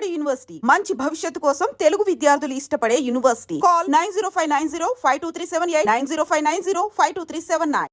Nampally university మంచి భవిష్యత్తు కోసం తెలుగు విద్యార్థులు ఇష్టపడే యూనివర్సిటీ. కాల్ 9059052378 9059052379.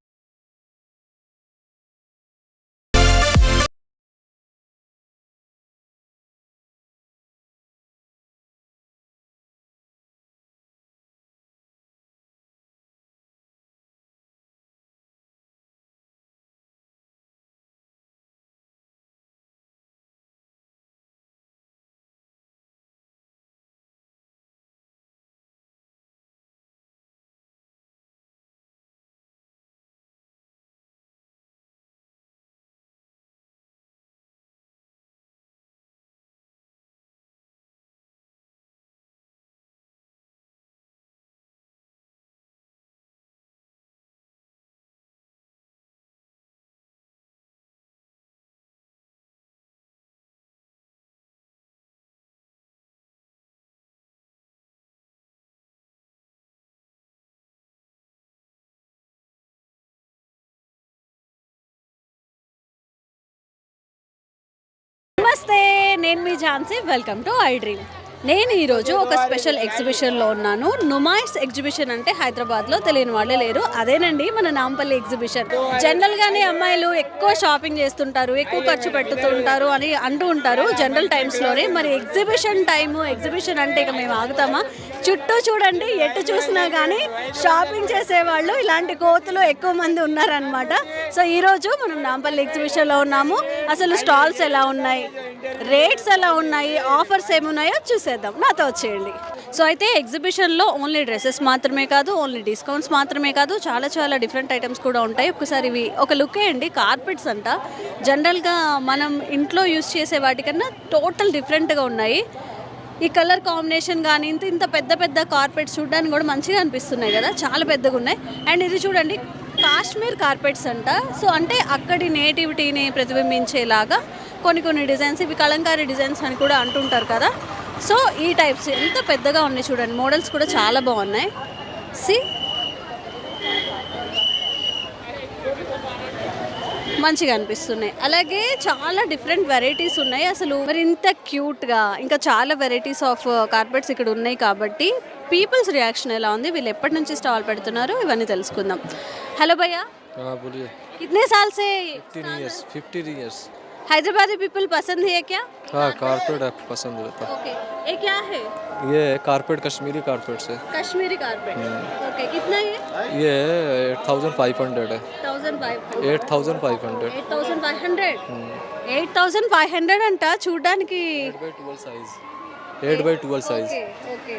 నమస్తే, నేను మీ Jhansi. Welcome to I dream. నేను ఈరోజు ఒక స్పెషల్ ఎగ్జిబిషన్లో ఉన్నాను. నుమాయిస్ ఎగ్జిబిషన్ అంటే హైదరాబాద్లో తెలియని వాళ్ళే లేరు. అదేనండి మన నాంపల్లి ఎగ్జిబిషన్. జనరల్గానే అమ్మాయిలు ఎక్కువ షాపింగ్ చేస్తుంటారు, ఎక్కువ ఖర్చు పెట్టుతుంటారు అని అంటూ ఉంటారు జనరల్ టైమ్స్లోనే. మరి ఎగ్జిబిషన్ అంటే ఇక మేము ఆగుతామా? చుట్టూ చూడండి, ఎటు చూసినా కానీ షాపింగ్ చేసేవాళ్ళు ఇలాంటి కోతులు ఎక్కువ మంది ఉన్నారనమాట. సో ఈరోజు మనం నాంపల్లి ఎగ్జిబిషన్లో ఉన్నాము. అసలు స్టాల్స్ ఎలా ఉన్నాయి, రేట్స్ ఎలా ఉన్నాయి, ఆఫర్స్ ఏమున్నాయో చూసేద్దాం. నాతో వచ్చేయండి. సో అయితే ఎగ్జిబిషన్లో ఓన్లీ డ్రెస్సెస్ మాత్రమే కాదు, ఓన్లీ డిస్కౌంట్స్ మాత్రమే కాదు, చాలా చాలా డిఫరెంట్ ఐటమ్స్ కూడా ఉంటాయి. ఒకసారి ఇవి ఒక లుక్ వేయండి. కార్పెట్స్ అంట. జనరల్గా మనం ఇంట్లో యూస్ చేసే వాటికన్నా టోటల్ డిఫరెంట్గా ఉన్నాయి. ఈ కలర్ కాంబినేషన్ కానీ ఇంత పెద్ద పెద్ద కార్పెట్స్ చూడడానికి కూడా మంచిగా అనిపిస్తున్నాయి కదా, చాలా పెద్దగా ఉన్నాయి. అండ్ ఇది చూడండి, కాశ్మీర్ కార్పెట్స్ అంట. సో అంటే అక్కడి నేటివిటీని ప్రతిబింబించేలాగా కొన్ని డిజైన్స్, ఇవి కలంకారీ డిజైన్స్ అని కూడా అంటుంటారు కదా. సో ఈ టైప్స్ ఎంత పెద్దగా ఉన్నాయి చూడండి. మోడల్స్ కూడా చాలా బాగున్నాయి. సి మంచిగా అనిపిస్తున్నాయి. అలాగే చాలా డిఫరెంట్ వెరైటీస్ ఉన్నాయి. అసలు మరి ఇంత క్యూట్గా ఇంకా చాలా వెరైటీస్ ఆఫ్ కార్పెట్స్ ఇక్కడ ఉన్నాయి కాబట్టి పీపుల్స్ రియాక్షన్ ఎలా ఉంది, వీళ్ళు ఎప్పటి నుంచి స్టాల్ పెడుతున్నారు, ఇవన్నీ తెలుసుకుందాం. హలో భయ్యా, कितने साल से? 15 years. हैदराबादी पीपल पसंद है क्या? हाँ, कारपेट पसंद रहता है. ओके, ये क्या है? ये कारपेट कश्मीरी कारपेट से. कश्मीरी कारपेट. ओके, कितना ये 8500 है. 8500. 8500 అంట చూడడానికి. 8x12 size. 8x12 size. Okay.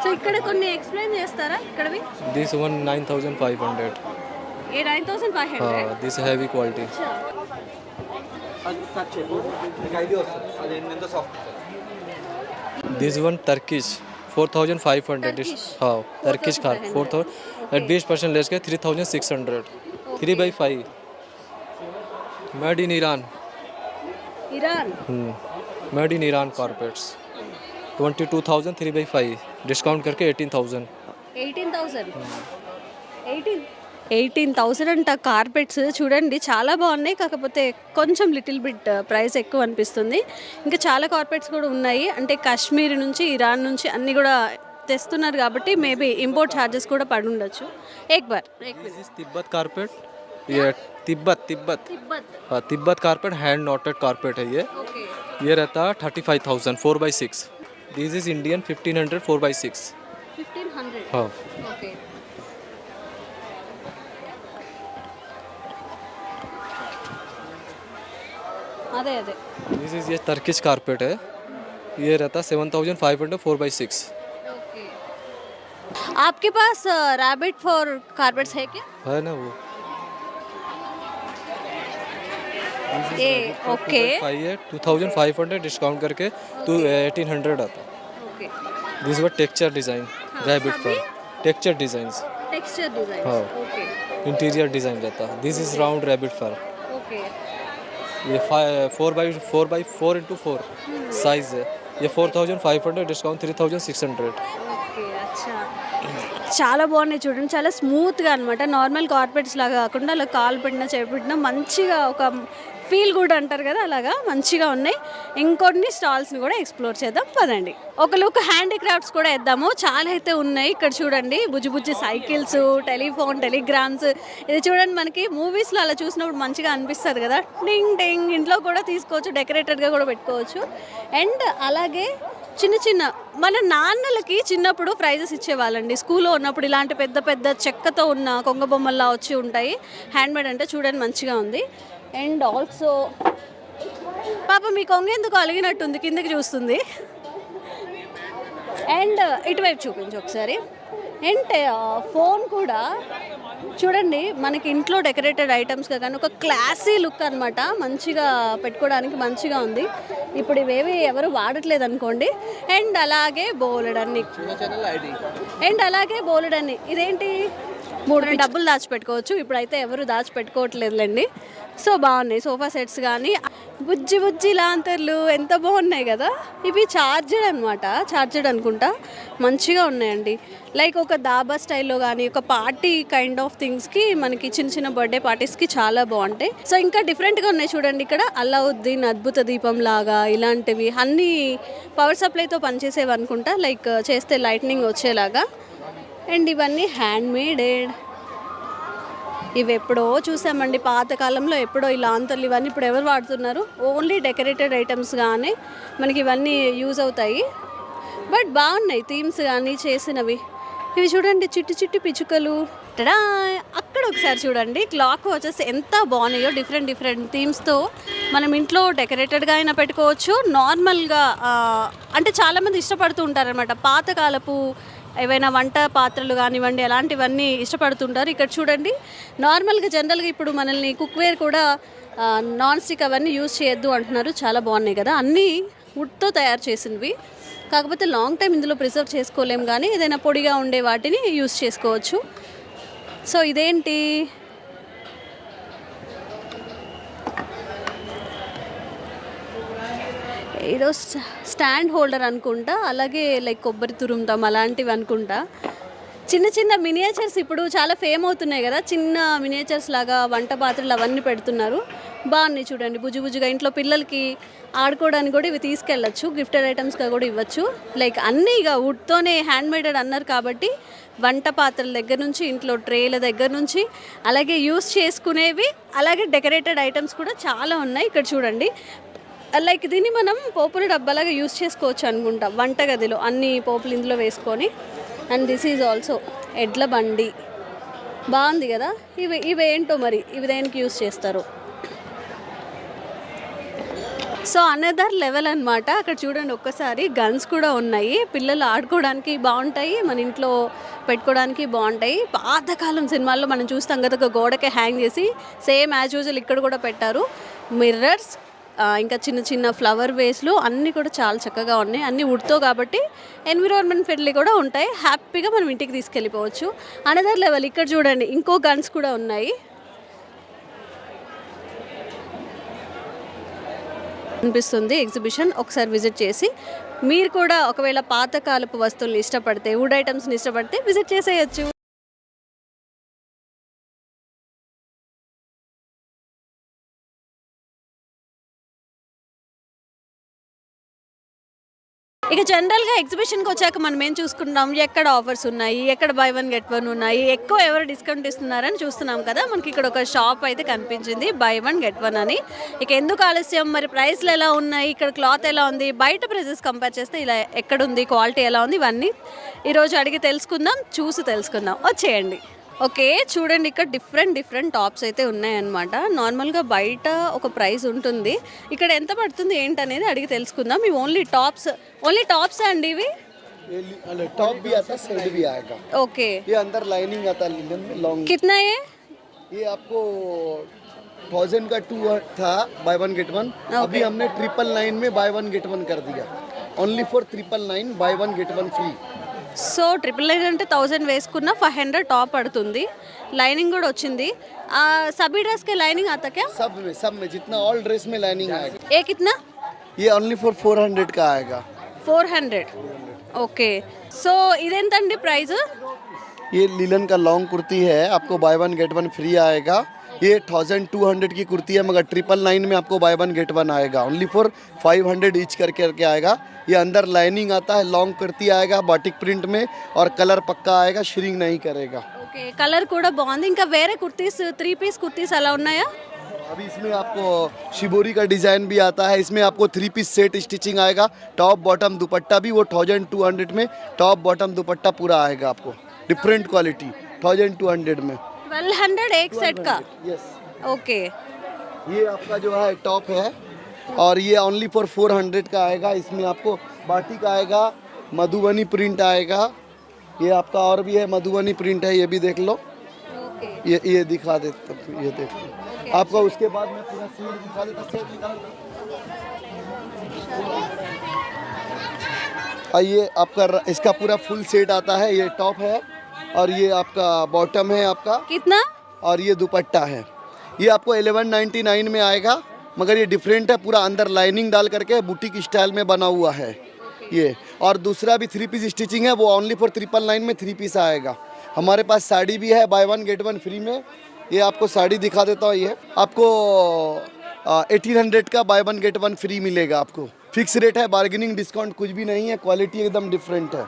So ఇక్కడ కొన్ని ఎక్స్ప్లెయిన్ చేస్తారా ఇక్కడవి? This one 9500. ये 9500. हाँ, this heavy quality. This one Turkish 4500. हाँ, Turkish car 4000 at 20% लेस के 3600. 3x5. Made in Iran. Made in Iran carpets. 22,000 3x5. Discount करके 18,000. 18,000 అంట కార్పెట్స్. చూడండి చాలా బాగున్నాయి, కాకపోతే కొంచెం లిటిల్ బిట్ ప్రైస్ ఎక్కువ అనిపిస్తుంది. ఇంకా చాలా కార్పెట్స్ కూడా ఉన్నాయి. అంటే కాశ్మీర్ నుంచి, ఇరాన్ నుంచి అన్నీ కూడా తెస్తున్నారు కాబట్టి మేబీ ఇంపోర్ట్ ఛార్జెస్ కూడా పడి ఉండొచ్చు. तिब्बत कारपेट. ये Tibet carpet hand noted carpet है ये रहता 35,000 4x6. This is Indian 1500 4x6. 1500. हाँ. ओके. अरे दिस इज ये टर्किश कारपेट है. ये रहता 7500 4x6. ओके. आपके पास रैबिट फॉर कारपेट्स है क्या? है ना वो. ये ओके. 2500 डिस्काउंट करके 1800 आता. Okay. This were texture design. Rabbit for texture designs. हाँ. ओके. इंटीरियर डिजाइन रहता. This is round rabbit for. Okay. ये 4x4 into 4 साइज है. ये 4500 डिस्काउंट 3600. ఓకే. అచ్చా, చాలా బాగున్నాయి చూడండి. చాలా స్మూత్గా అనమాట. నార్మల్ కార్పెట్స్ లాగా కాకుండా అలా కాలు పెట్టినా చేపెట్టినా మంచిగా ఒక ఫీల్ గుడ్ అంటారు కదా, అలాగా మంచిగా ఉన్నాయి. ఇంకొన్ని స్టాల్స్ని కూడా ఎక్స్ప్లోర్ చేద్దాం పదండి. ఒక లుక్ హ్యాండీక్రాఫ్ట్స్ కూడా వేద్దాము. చాలా అయితే ఉన్నాయి ఇక్కడ చూడండి. బుజ్జి బుజ్జి సైకిల్స్, టెలిఫోన్, టెలిగ్రామ్స్. ఇది చూడండి, మనకి మూవీస్లో అలా చూసినప్పుడు మంచిగా అనిపిస్తుంది కదా. డింగ్ డింగ్ ఇంట్లో కూడా తీసుకోవచ్చు, డెకరేటెడ్గా కూడా పెట్టుకోవచ్చు. అండ్ అలాగే చిన్న చిన్న మన నాన్నలకి చిన్నప్పుడు ప్రైజెస్ ఇచ్చేవాళ్ళండి స్కూల్లో ఉన్నప్పుడు. ఇలాంటి పెద్ద పెద్ద చెక్కతో ఉన్న కొంగ బొమ్మల్లా వచ్చి ఉంటాయి. హ్యాండ్మేడ్ అంటే చూడండి మంచిగా ఉంది. అండ్ ఆల్సో పాప మీ కొంగ ఎందుకు అలిగినట్టుంది, కిందకి చూస్తుంది. అండ్ ఇటువైపు చూపించు ఒకసారి. అండ్ ఫోన్ కూడా చూడండి, మనకి ఇంట్లో డెకరేటెడ్ ఐటమ్స్గా కానీ ఒక క్లాసీ లుక్ అనమాట. మంచిగా పెట్టుకోవడానికి మంచిగా ఉంది. ఇప్పుడు ఇవేవి ఎవరు వాడట్లేదు అనుకోండి. అండ్ అలాగే బోలెడన్ని ఇదేంటి 3 డబ్బులు దాచిపెట్టుకోవచ్చు. ఇప్పుడైతే ఎవరు దాచిపెట్టుకోవట్లేదులేండి. సో బాగున్నాయి సోఫా సెట్స్ కానీ. బుజ్జి బుజ్జి లాంతర్లు ఎంత బాగున్నాయి కదా. ఇవి చార్జెడ్ అనుకుంటా. మంచిగా ఉన్నాయండి. లైక్ ఒక దాబా స్టైల్లో కానీ ఒక పార్టీ కైండ్ ఆఫ్ థింగ్స్కి, మనకి చిన్న చిన్న బర్త్డే పార్టీస్కి చాలా బాగుంటాయి. సో ఇంకా డిఫరెంట్గా ఉన్నాయి చూడండి. ఇక్కడ అల్లావుద్దీన్ అద్భుత దీపం లాగా ఇలాంటివి అన్నీ పవర్ సప్లైతో పనిచేసేవి అనుకుంటా. లైక్ చేస్తే లైట్నింగ్ వచ్చేలాగా. అండ్ ఇవన్నీ హ్యాండ్మేడెడ్. ఇవి ఎప్పుడో చూసామండి పాతకాలంలో, ఎప్పుడో ఈ లాంతర్లు ఇవన్నీ ఇప్పుడు ఎవరు వాడుతున్నారు. ఓన్లీ డెకరేటెడ్ ఐటమ్స్ కానీ మనకి ఇవన్నీ యూజ్ అవుతాయి. బట్ బాగున్నాయి థీమ్స్ కానీ చేసినవి. ఇవి చూడండి చిట్టి చిట్టి పిచ్చుకలు. టడా అక్కడ ఒకసారి చూడండి, క్లాక్ వచ్చేసి ఎంత బాగున్నాయో. డిఫరెంట్ థీమ్స్తో మనం ఇంట్లో డెకరేటెడ్గా అయినా పెట్టుకోవచ్చు. నార్మల్గా అంటే చాలామంది ఇష్టపడుతూ ఉంటారనమాట పాతకాలపు ఏవైనా వంట పాత్రలు కానివ్వండి, అలాంటివన్నీ ఇష్టపడుతుంటారు. ఇక్కడ చూడండి, నార్మల్గా జనరల్గా ఇప్పుడు మనల్ని కుక్వేర్ కూడా నాన్ స్టిక్ అవన్నీ యూజ్ చేయొద్దు అంటున్నారు. చాలా బాగున్నాయి కదా, అన్నీ వుడ్తో తయారు చేసినవి. కాకపోతే లాంగ్ టైం ఇందులో ప్రిజర్వ్ చేసుకోలేం, కానీ ఏదైనా పొడిగా ఉండే వాటిని యూజ్ చేసుకోవచ్చు. సో ఇదేంటి, ఏదో స్టాండ్ హోల్డర్ అనుకుంటా. అలాగే లైక్ కొబ్బరి తురుముతాం అలాంటివి అనుకుంటా. చిన్న చిన్న మినియేచర్స్ ఇప్పుడు చాలా ఫేమ్ అవుతున్నాయి కదా. చిన్న మినియేచర్స్ లాగా వంట పాత్రలు అవన్నీ పెడుతున్నారు. బాగున్నాయి చూడండి, బుజ్జిగా ఇంట్లో పిల్లలకి ఆడుకోవడానికి కూడా ఇవి తీసుకెళ్ళచ్చు. గిఫ్టెడ్ ఐటమ్స్గా కూడా ఇవ్వచ్చు. లైక్ అన్నీ ఇక వుడ్తోనే హ్యాండ్మేడెడ్ అన్నారు కాబట్టి వంట పాత్రల దగ్గర నుంచి ఇంట్లో ట్రేల దగ్గర నుంచి అలాగే యూస్ చేసుకునేవి, అలాగే డెకరేటెడ్ ఐటమ్స్ కూడా చాలా ఉన్నాయి. ఇక్కడ చూడండి, లైక్ దీన్ని మనం పోపుల డబ్బాలాగా యూస్ చేసుకోవచ్చు అనుకుంటా. వంటగదిలో అన్ని పోపులు ఇందులో వేసుకొని. అండ్ దిస్ ఈజ్ ఆల్సో ఎడ్ల బండి. బాగుంది కదా. ఇవేంటో మరి, ఇవి దేనికి యూస్ చేస్తారు. సో అనదర్ లెవెల్ అనమాట. అక్కడ చూడండి ఒక్కసారి గన్స్ కూడా ఉన్నాయి. పిల్లలు ఆడుకోవడానికి బాగుంటాయి, మన ఇంట్లో పెట్టుకోవడానికి బాగుంటాయి. పాతకాలం సినిమాల్లో మనం చూస్తాం కదా, ఒక గోడకే హ్యాంగ్ చేసి సేమ్ యాజ్ యూజువల్ ఇక్కడ కూడా పెట్టారు. మిర్రర్స్, ఇంకా చిన్న చిన్న ఫ్లవర్ వేస్లు అన్నీ కూడా చాలా చక్కగా ఉన్నాయి. అన్నీ వుడ్తో కాబట్టి ఎన్విరాన్మెంట్ ఫ్రెండ్లీ కూడా ఉంటాయి. హ్యాపీగా మనం ఇంటికి తీసుకెళ్ళిపోవచ్చు. Another level. ఇక్కడ చూడండి ఇంకో గన్స్ కూడా ఉన్నాయి. అనిపిస్తుంది ఎగ్జిబిషన్. ఒకసారి విజిట్ చేసి మీరు కూడా ఒకవేళ పాతకాలపు వస్తువులు ఇష్టపడితే, వుడ్ ఐటమ్స్ని ఇష్టపడితే విజిట్ చేసేయచ్చు. ఇక జనరల్గా ఎగ్జిబిషన్కి వచ్చాక మనం ఏం చూసుకుంటాం, ఎక్కడ ఆఫర్స్ ఉన్నాయి, ఎక్కడ బై వన్ గెట్ వన్ ఉన్నాయి, ఎక్కువ ఎవరు డిస్కౌంట్ ఇస్తున్నారని చూస్తున్నాం కదా. మనకి ఇక్కడ ఒక షాప్ అయితే కనిపించింది, బై వన్ గెట్ వన్ అని. ఇక ఎందుకు ఆలస్యం, మరి ప్రైస్లు ఎలా ఉన్నాయి, ఇక్కడ క్లాత్ ఎలా ఉంది, బయట ప్రైజెస్ కంపేర్ చేస్తే ఇలా ఎక్కడుంది, క్వాలిటీ ఎలా ఉంది, ఇవన్నీ ఈరోజు అడిగి తెలుసుకుందాం, చూసి తెలుసుకుందాం. వచ్చేయండి. ఓకే చూడండి, ఇక్కడ డిఫరెంట్ టాప్స్ అయితే ఉన్నాయన్నమాట. నార్మల్గా బయట ఒక ప్రైస్ ఉంటుంది, ఇక్కడ ఎంత పడుతుంది ఏంటనేది అడిగి తెలుసుకుందాం. ఇవి ఓన్లీ టాప్స్ అండి ఇవి? टॉप भी आता है, शर्ट भी आएगा. ओके, ये अंदर लाइनिंग आता है लिनन में लॉन्ग. कितना ये आपको 1000 का 2 था बाय वन गेट वन. अभी हमने 999 में बाय वन गेट वन कर दिया. Only for 999 by one get one free. So 999 అంటే 1000 వేసుకున్న 500 టాప్ పడుతుంది. లైనింగ్ కూడా వచ్చింది. सभी ड्रेस के लाइनिंग आता क्या? सब में जितना ऑल ड्रेस में लाइनिंग आएगा. ये कितना? ये ओनली फॉर 400 का आएगा. 400. ओके, సో ఇదేంటండి ప్రైస్? ये लिलन का लॉन्ग कुर्ती है, आपको by one get one free आएगा. ये 1200 की कुर्ती है, मगर 999 में आपको बाय वन गेट वन आएगा। ओनली फॉर 500 ईच करके आएगा। ये अंदर लाइनिंग आता है, लॉन्ग कुर्ती आएगा बाटिक प्रिंट में, और कलर पक्का आएगा, श्रिंक नहीं करेगा। ఓకే కలర్ కూడా బాగుంది. ఇంకా వేరే కుర్తీస్ 3 పీస్ కుర్తీస్ అలా ఉన్నాయా? अभी इसमें आपको शिबोरी का डिज़ाइन भी आता है। इसमें आपको 3 पीस सेट स्टिचिंग आएगा, टॉप बॉटम दुपट्टा भी वो 1200 में टॉप बॉटम दुपट्टा पूरा आएगा आपको, डिफरेंट क्वालिटी 1200 में। 1200 एक सेट का? यस। ఓకే ये आपका जो है टॉप है, और ये ओनली फॉर 400 का आएगा। इसमें आपको बाटिक आएगा, मधुबनी प्रिंट आएगा। ये आपका और भी है, मधुबनी प्रिंट है, ये भी देख लो। ఓకే ये दिखा देता हूँ, ये देख लो। आपको उसके बाद में पूरा सेट दिखा देता, सेट निकाल दो। ये आपका इसका पूरा फुल सेट आता है। ये टॉप है, और ये आपका बॉटम है आपका, कितना? और ये दुपट्टा है। ये आपको 1199 में आएगा, मगर ये डिफरेंट है, पूरा अंदर लाइनिंग डाल करके बुटीक स्टाइल में बना हुआ है ये। और दूसरा भी 3 पीस स्टिचिंग है, वो ओनली फॉर 999 में 3 पीस आएगा। हमारे पास साड़ी भी है by one get one free में। ये आपको साड़ी दिखा देता हूँ। ये आपको 1800 का by one get one free मिलेगा। आपको फिक्स रेट है, बार्गेनिंग डिस्काउंट कुछ भी नहीं है, क्वालिटी एकदम डिफरेंट है।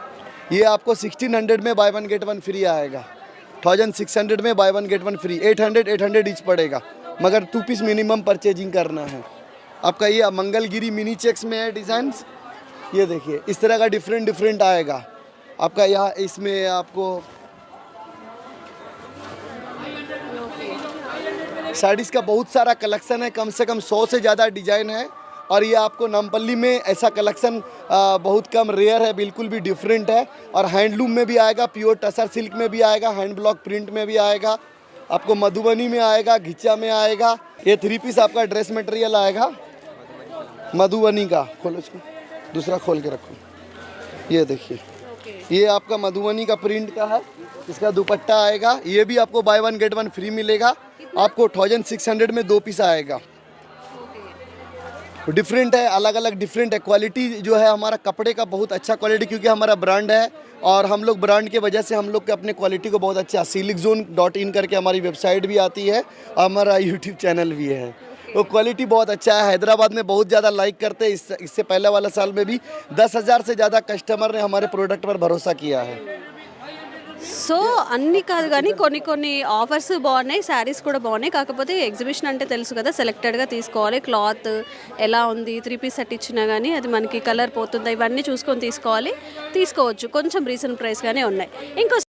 ये आपको 1600 में by one get one free आएगा, 1600 में by one get one free, 800 each पड़ेगा, मगर 2 पीस मिनिमम परचेजिंग करना है। आपका ये मंगलगिरी मिनी चेक्स में है डिज़ाइन। ये देखिए इस तरह का डिफरेंट आएगा आपका। यहाँ इसमें आपको साड़ीज़ का बहुत सारा कलेक्शन है, कम से कम 100 से ज़्यादा डिज़ाइन है। और ये आपको नामपल्ली में ऐसा कलेक्शन बहुत कम रेयर है, बिल्कुल भी डिफरेंट है। और हैंडलूम में भी आएगा, प्योर टसर सिल्क में भी आएगा, हैंड ब्लॉक प्रिंट में भी आएगा, आपको मधुबनी में आएगा, घिचा में आएगा। ये 3 पीस आपका ड्रेस मटेरियल आएगा मधुबनी का। खोलो इसको, दूसरा खोल के रखो। ये देखिए ये आपका मधुबनी का प्रिंट का है, इसका दुपट्टा आएगा। ये भी आपको by one get one free मिलेगा। आपको 1600 में 2 पीस आएगा। डिफरेंट है, अलग अलग डिफरेंट है। क्वालिटी जो है हमारा कपड़े का बहुत अच्छा क्वालिटी, क्योंकि हमारा ब्रांड है, और हम लोग ब्रांड के वजह से हम लोग के अपने क्वालिटी को बहुत अच्छा। siliczone.in करके हमारी वेबसाइट भी आती है, हमारा यूट्यूब चैनल भी है। तो क्वालिटी बहुत अच्छा है। हैदराबाद में बहुत ज़्यादा लाइक करते हैं। इससे पहले वाला साल में भी 10,000 से ज़्यादा कस्टमर ने हमारे प्रोडक्ट पर भरोसा किया है। సో అన్నీ కాదు కానీ కొన్ని ఆఫర్స్ బాగున్నాయి, శారీస్ కూడా బాగున్నాయి. కాకపోతే ఎగ్జిబిషన్ అంటే తెలుసు కదా, సెలెక్టెడ్గా తీసుకోవాలి. క్లాత్ ఎలా ఉంది, 3 పీస్ సెట్ ఇచ్చినా కానీ అది మనకి కలర్ పోతుందా, ఇవన్నీ చూసుకొని తీసుకోవచ్చు. కొంచెం రీజన్ ప్రైస్గానే ఉన్నాయి. ఇంకో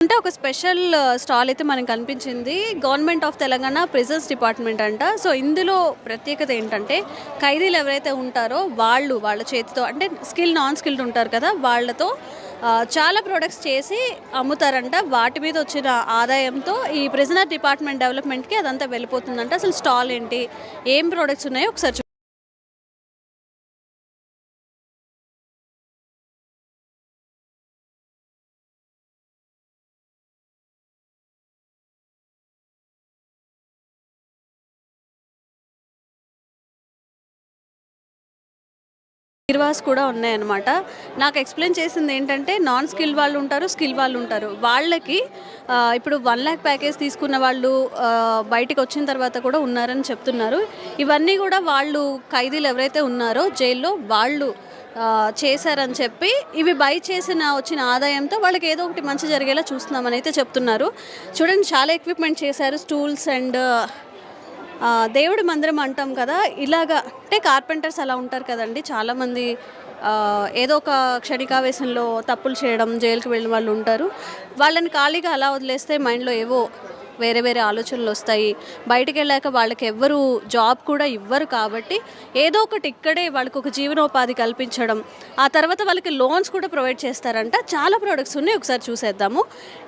అంటే ఒక స్పెషల్ స్టాల్ అయితే మనకు కనిపించింది. Government of Telangana prisons department అంట. సో ఇందులో ప్రత్యేకత ఏంటంటే ఖైదీలు ఎవరైతే ఉంటారో వాళ్ళ చేతితో, అంటే నాన్ స్కిల్డ్ ఉంటారు కదా, వాళ్ళతో చాలా ప్రొడక్ట్స్ చేసి అమ్ముతారంట. వాటి మీద వచ్చిన ఆదాయంతో ఈ ప్రిజనర్ డిపార్ట్మెంట్ డెవలప్మెంట్కి అదంతా వెళ్ళిపోతుందంట. అసలు స్టాల్ ఏంటి, ఏం ప్రొడక్ట్స్ ఉన్నాయో ఒకసారి బీరువాస్ కూడా ఉన్నాయన్నమాట. నాకు ఎక్స్ప్లెయిన్ చేసింది ఏంటంటే నాన్ స్కిల్ వాళ్ళు ఉంటారు, స్కిల్ వాళ్ళు ఉంటారు. వాళ్ళకి ఇప్పుడు 1 lakh ప్యాకేజ్ తీసుకున్న వాళ్ళు బయటికి వచ్చిన తర్వాత కూడా ఉన్నారని చెప్తున్నారు. ఇవన్నీ కూడా వాళ్ళు ఖైదీలు ఎవరైతే ఉన్నారో జైల్లో వాళ్ళు చేశారని చెప్పి, ఇవి బై వచ్చిన ఆదాయంతో వాళ్ళకి ఏదో ఒకటి మంచి జరిగేలా చూస్తున్నామని అయితే చెప్తున్నారు. చూడండి చాలా ఎక్విప్మెంట్ చేశారు, స్టూల్స్ అండ్ దేవుడి మందిరం అంటాం కదా, ఇలాగా అంటే కార్పెంటర్స్ అలా ఉంటారు కదండి. చాలామంది ఏదో ఒక క్షణికావేశంలో తప్పులు చేయడం, జైలుకి వెళ్ళిన వాళ్ళు ఉంటారు. వాళ్ళని ఖాళీగా అలా వదిలేస్తే మైండ్లో ఏవో వేరే ఆలోచనలు వస్తాయి. బయటికి వెళ్ళాక వాళ్ళకి ఎవ్వరు జాబ్ కూడా ఇవ్వరు. కాబట్టి ఏదో ఒకటి ఇక్కడే వాళ్ళకి ఒక జీవనోపాధి కల్పించడం, ఆ తర్వాత వాళ్ళకి లోన్స్ కూడా ప్రొవైడ్ చేస్తారంట. చాలా ప్రోడక్ట్స్ ఉన్నాయి, ఒకసారి చూసేద్దాము.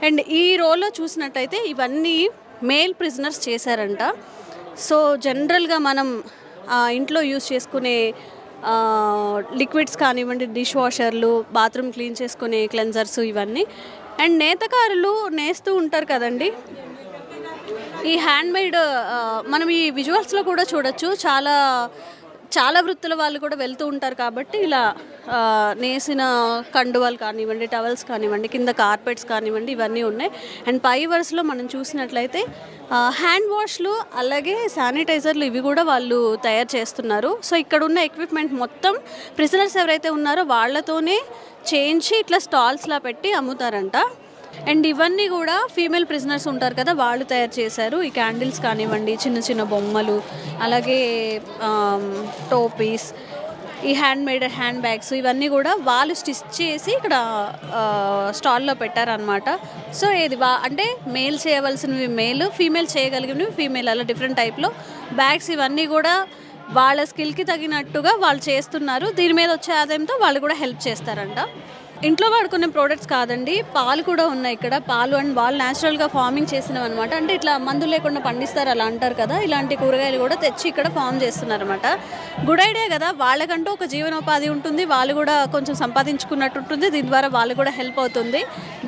అండ్ ఈ రోల్లో చూసినట్టయితే ఇవన్నీ మేల్ ప్రిజనర్స్ చేశారంట. సో జనరల్గా మనం ఇంట్లో యూస్ చేసుకునే లిక్విడ్స్ కానివ్వండి, డిష్ వాషర్లు, బాత్రూమ్ క్లీన్ చేసుకునే క్లెన్జర్స్ ఇవన్నీ. అండ్ నేతకారులు నేస్తూ ఉంటారు కదండి, ఈ హ్యాండ్మేడ్ మనం ఈ విజువల్స్లో కూడా చూడొచ్చు. చాలా చాలా వృత్తుల వాళ్ళు కూడా వెళ్తూ ఉంటారు కాబట్టి ఇలా నేసిన కండువాలు కానివ్వండి, టవల్స్ కానివ్వండి, కింద కార్పెట్స్ కానివ్వండి, ఇవన్నీ ఉన్నాయి. అండ్ పై వరుసలో మనం చూసినట్లయితే హ్యాండ్ వాష్లు అలాగే శానిటైజర్లు ఇవి కూడా వాళ్ళు తయారు చేస్తున్నారు. సో ఇక్కడ ఉన్న ఎక్విప్మెంట్ మొత్తం ప్రిజనర్స్ ఎవరైతే ఉన్నారో వాళ్ళతోనే చేయించి ఇట్లా స్టాల్స్లా పెట్టి అమ్ముతారంట. అండ్ ఇవన్నీ కూడా ఫీమేల్ ప్రిజనర్స్ ఉంటారు కదా, వాళ్ళు తయారు చేశారు. ఈ క్యాండిల్స్ కానివ్వండి, చిన్న చిన్న బొమ్మలు, అలాగే టోపీస్, ఈ హ్యాండ్మేడ్ హ్యాండ్ బ్యాగ్స్ ఇవన్నీ కూడా వాళ్ళు స్టిచ్ చేసి ఇక్కడ స్టాల్లో పెట్టారనమాట. సో ఇది అంటే మేల్ చేయవలసినవి మేల్, ఫీమేల్ చేయగలిగినవి ఫీమేల్, అలా డిఫరెంట్ టైప్లో బ్యాగ్స్ ఇవన్నీ కూడా వాళ్ళ స్కిల్కి తగినట్టుగా వాళ్ళు చేస్తున్నారు. దీని మీద వచ్చే ఆదాయంతో వాళ్ళు కూడా హెల్ప్ చేస్తారంట. ఇంట్లో వాడుకునే ప్రోడక్ట్స్ కాదండి, పాలు కూడా ఉన్నాయి ఇక్కడ. పాలు అండ్ వాళ్ళు న్యాచురల్గా ఫార్మింగ్ చేసినవి అనమాట. అంటే ఇట్లా మందులు లేకుండా పండిస్తారు అలా అంటారు కదా, ఇలాంటి కూరగాయలు కూడా తెచ్చి ఇక్కడ ఫార్మ్ చేస్తున్నారు అనమాట. గుడ్ ఐడియా కదా, వాళ్ళకంటూ ఒక జీవనోపాధి ఉంటుంది, వాళ్ళు కూడా కొంచెం సంపాదించుకున్నట్టు ఉంటుంది, దీని ద్వారా వాళ్ళు కూడా హెల్ప్ అవుతుంది.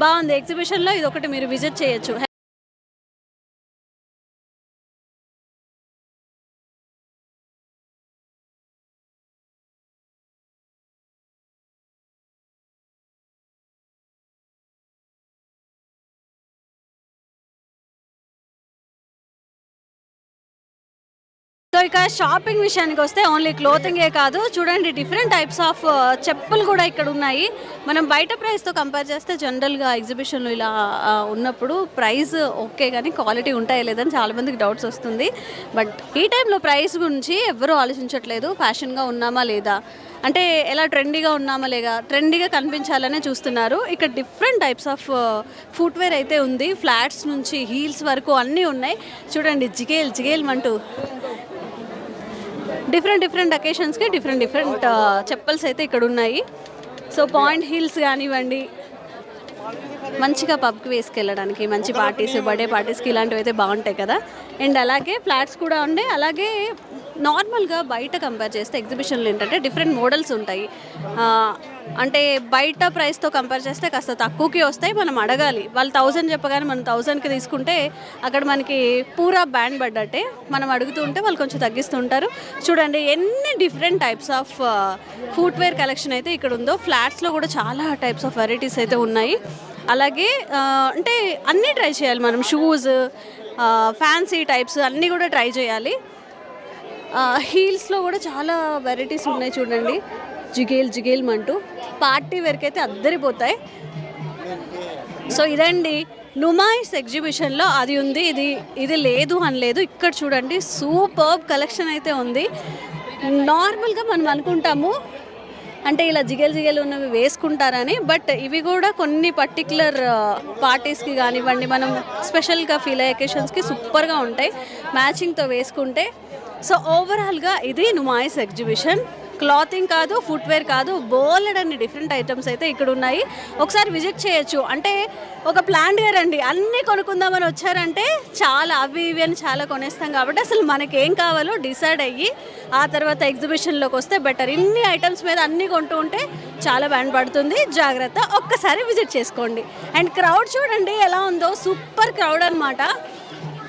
బాగుంది. ఎగ్జిబిషన్లో ఇది ఒకటి మీరు విజిట్ చేయొచ్చు. సో ఇక షాపింగ్ విషయానికి వస్తే ఓన్లీ క్లోతింగే కాదు, చూడండి డిఫరెంట్ టైప్స్ ఆఫ్ చెప్పులు కూడా ఇక్కడ ఉన్నాయి. మనం బయట ప్రైస్తో కంపేర్ చేస్తే జనరల్గా ఎగ్జిబిషన్లో ఇలా ఉన్నప్పుడు ప్రైస్ ఓకే కానీ క్వాలిటీ ఉంటాయో లేదని చాలామందికి డౌట్స్ వస్తుంది. బట్ ఈ టైంలో ప్రైస్ గురించి ఎవరూ ఆలోచించట్లేదు. ఫ్యాషన్గా ఉన్నామా లేదా, అంటే ఎలా ట్రెండీగా ఉన్నామా లేదా, ట్రెండీగా కనిపించాలనే చూస్తున్నారు. ఇక్కడ డిఫరెంట్ టైప్స్ ఆఫ్ ఫుట్వేర్ అయితే ఉంది. ఫ్లాట్స్ నుంచి హీల్స్ వరకు అన్నీ ఉన్నాయి. చూడండి జిగేల్ అంటూ డిఫరెంట్ అకేషన్స్కి డిఫరెంట్ చెప్పల్స్ అయితే ఇక్కడ ఉన్నాయి. సో పాయింట్ హీల్స్ కానివ్వండి, మంచిగా పబ్కి వేసుకెళ్ళడానికి, మంచి పార్టీస్, బర్త్డే పార్టీస్కి ఇలాంటివి అయితే బాగుంటాయి కదా. అండ్ అలాగే ఫ్లాట్స్ కూడా ఉన్నాయి. అలాగే నార్మల్గా బయట కంపేర్ చేస్తే ఎగ్జిబిషన్లో ఏంటంటే డిఫరెంట్ మోడల్స్ ఉంటాయి. అంటే బయట ప్రైస్తో కంపేర్ చేస్తే కాస్త తక్కువకి వస్తాయి. మనం అడగాలి, వాళ్ళు 1000 చెప్పగానే మనం 1000కి తీసుకుంటే అక్కడ మనకి పూరా బ్యాండ్ పడ్డట్టే. మనం అడుగుతూ ఉంటే వాళ్ళు కొంచెం తగ్గిస్తుంటారు. చూడండి ఎన్ని different types of footwear collection అయితే ఇక్కడ ఉందో. ఫ్లాట్స్లో కూడా చాలా టైప్స్ ఆఫ్ వెరైటీస్ అయితే ఉన్నాయి. అలాగే అంటే అన్నీ ట్రై చేయాలి మనం, షూస్, ఫ్యాన్సీ టైప్స్ అన్నీ కూడా ట్రై చేయాలి. హీల్స్లో కూడా చాలా వెరైటీస్ ఉన్నాయి చూడండి, జిగేల్ అంటూ పార్టీ వేర్కి అయితే అద్దరిపోతాయి. సో ఇదండి నుమాయిస్ ఎగ్జిబిషన్లో అది ఉంది, ఇది లేదు అని లేదు. ఇక్కడ చూడండి సూపర్బ్ కలెక్షన్ అయితే ఉంది. నార్మల్గా మనం అనుకుంటాము అంటే ఇలా జిగేల్ ఉన్నవి వేసుకుంటారని, బట్ ఇవి కూడా కొన్ని పర్టికులర్ పార్టీస్కి కానివ్వండి, మనం స్పెషల్గా ఫీల్ అయ్యే అకేషన్స్కి సూపర్గా ఉంటాయి మ్యాచింగ్తో వేసుకుంటే. సో ఓవరాల్గా ఇది నుమాయిస్ ఎగ్జిబిషన్. క్లాతింగ్ కాదు, ఫుట్వేర్ కాదు, బోలెడ్ అన్ని డిఫరెంట్ ఐటమ్స్ అయితే ఇక్కడ ఉన్నాయి. ఒకసారి విజిట్ చేయొచ్చు. అంటే ఒక ప్లాన్ రండి, అన్నీ కొనుక్కుందామని వచ్చారంటే చాలా అవి ఇవి అని చాలా కొనేస్తాం కాబట్టి అసలు మనకేం కావాలో డిసైడ్ అయ్యి ఆ తర్వాత ఎగ్జిబిషన్లోకి వస్తే బెటర్. ఇన్ని ఐటమ్స్ మీద అన్నీ కొంటూ ఉంటే చాలా బ్యాండ్ పడుతుంది. జాగ్రత్త, ఒక్కసారి విజిట్ చేసుకోండి. అండ్ క్రౌడ్ చూడండి ఎలా ఉందో, సూపర్ క్రౌడ్ అనమాట.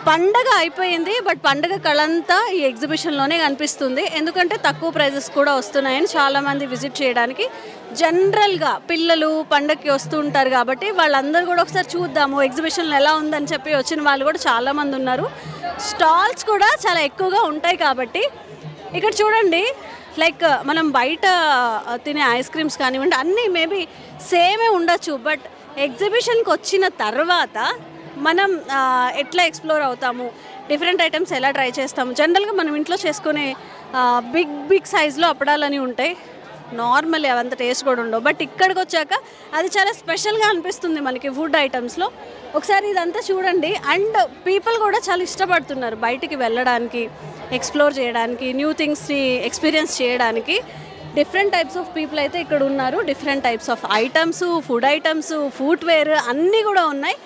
పండగ అయిపోయింది, బట్ పండగ కళంతా ఈ ఎగ్జిబిషన్లోనే కనిపిస్తుంది. ఎందుకంటే తక్కువ ప్రైజెస్ కూడా వస్తున్నాయని చాలామంది విజిట్ చేయడానికి. జనరల్గా పిల్లలు పండగకి వస్తూ ఉంటారు కాబట్టి వాళ్ళందరూ కూడా ఒకసారి చూద్దాము ఎగ్జిబిషన్లో ఎలా ఉందని చెప్పి వచ్చిన వాళ్ళు కూడా చాలామంది ఉన్నారు. స్టాల్స్ కూడా చాలా ఎక్కువగా ఉంటాయి కాబట్టి ఇక్కడ చూడండి, లైక్ మనం బయట తినే ఐస్ క్రీమ్స్ కానివ్వండి అన్నీ మేబీ సేమే ఉండొచ్చు, బట్ ఎగ్జిబిషన్కి వచ్చిన తర్వాత మనం ఎట్లా ఎక్స్ప్లోర్ అవుతాము, డిఫరెంట్ ఐటమ్స్ ఎలా ట్రై చేస్తాము. జనరల్గా మనం ఇంట్లో చేసుకునే బిగ్ సైజులో అప్పడాలని ఉంటాయి, నార్మల్ అవంత టేస్ట్ కూడా ఉండవు. బట్ ఇక్కడికి వచ్చాక అది చాలా స్పెషల్గా అనిపిస్తుంది మనకి ఫుడ్ ఐటమ్స్లో. ఒకసారి ఇదంతా చూడండి. అండ్ పీపుల్ కూడా చాలా ఇష్టపడుతున్నారు బయటికి వెళ్ళడానికి, ఎక్స్ప్లోర్ చేయడానికి, న్యూ థింగ్స్ని ఎక్స్పీరియన్స్ చేయడానికి. డిఫరెంట్ టైప్స్ ఆఫ్ పీపుల్ అయితే ఇక్కడ ఉన్నారు. Different types of items, food items, footwear అన్నీ కూడా ఉన్నాయి.